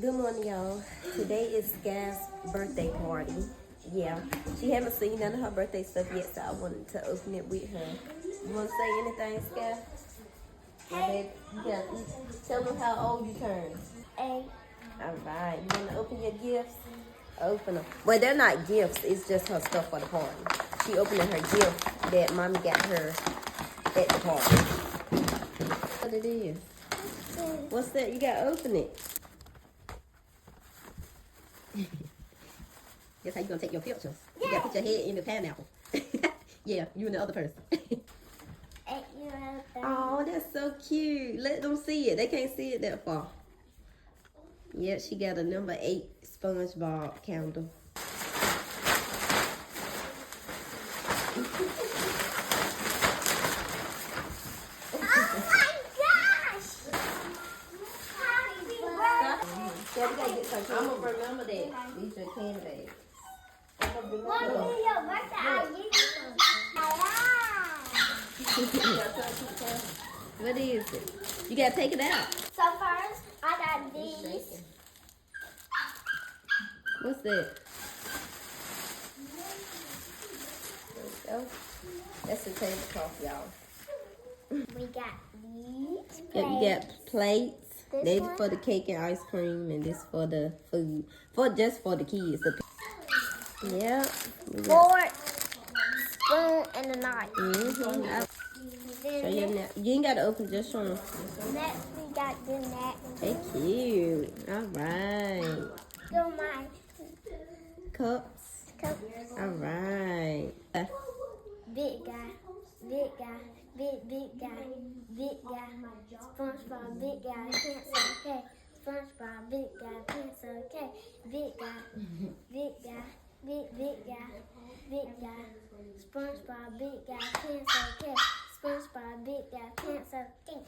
Good morning, y'all. Today is Sky's birthday party. Yeah, she haven't seen none of her birthday stuff yet, so I wanted to open it with her. You want to say anything, Sky? My baby, you got tell them how old you turned. 8. All right, you want to open your gifts? Open them. Well, they're not gifts. It's just her stuff for the party. She opening her gift that Mommy got her at the party. What it is? What's that? You gotta open it. That's how you gonna take your pictures. You gotta put your head in the pineapple. Yeah, you and the other person. Oh, that's so cute. Let them see it. They can't see it that far. Yeah, she got a number 8 SpongeBob candle. So we gotta get some. I'm gonna remember that. These are candy bags. What is it? You gotta take it out. So first, I got these. What's that? There we go. That's the tablecloth, y'all. We got these. Yeah, you got plates. This They're one? for the cake and ice cream, and this for the food. Just for the kids. Yeah. Fork, spoon, and a knife. Show your you ain't gotta open, just show them. Next, we got the napkin. They cute. All right. Go my Cups. cup. All right. Big guy, big guy, big guy, big guy. SpongeBob, big guy, pants okay. SpongeBob, big guy, pants okay. Big guy, big guy, big guy, big guy. SpongeBob, big guy, pants okay. SpongeBob, big guy, pants okay.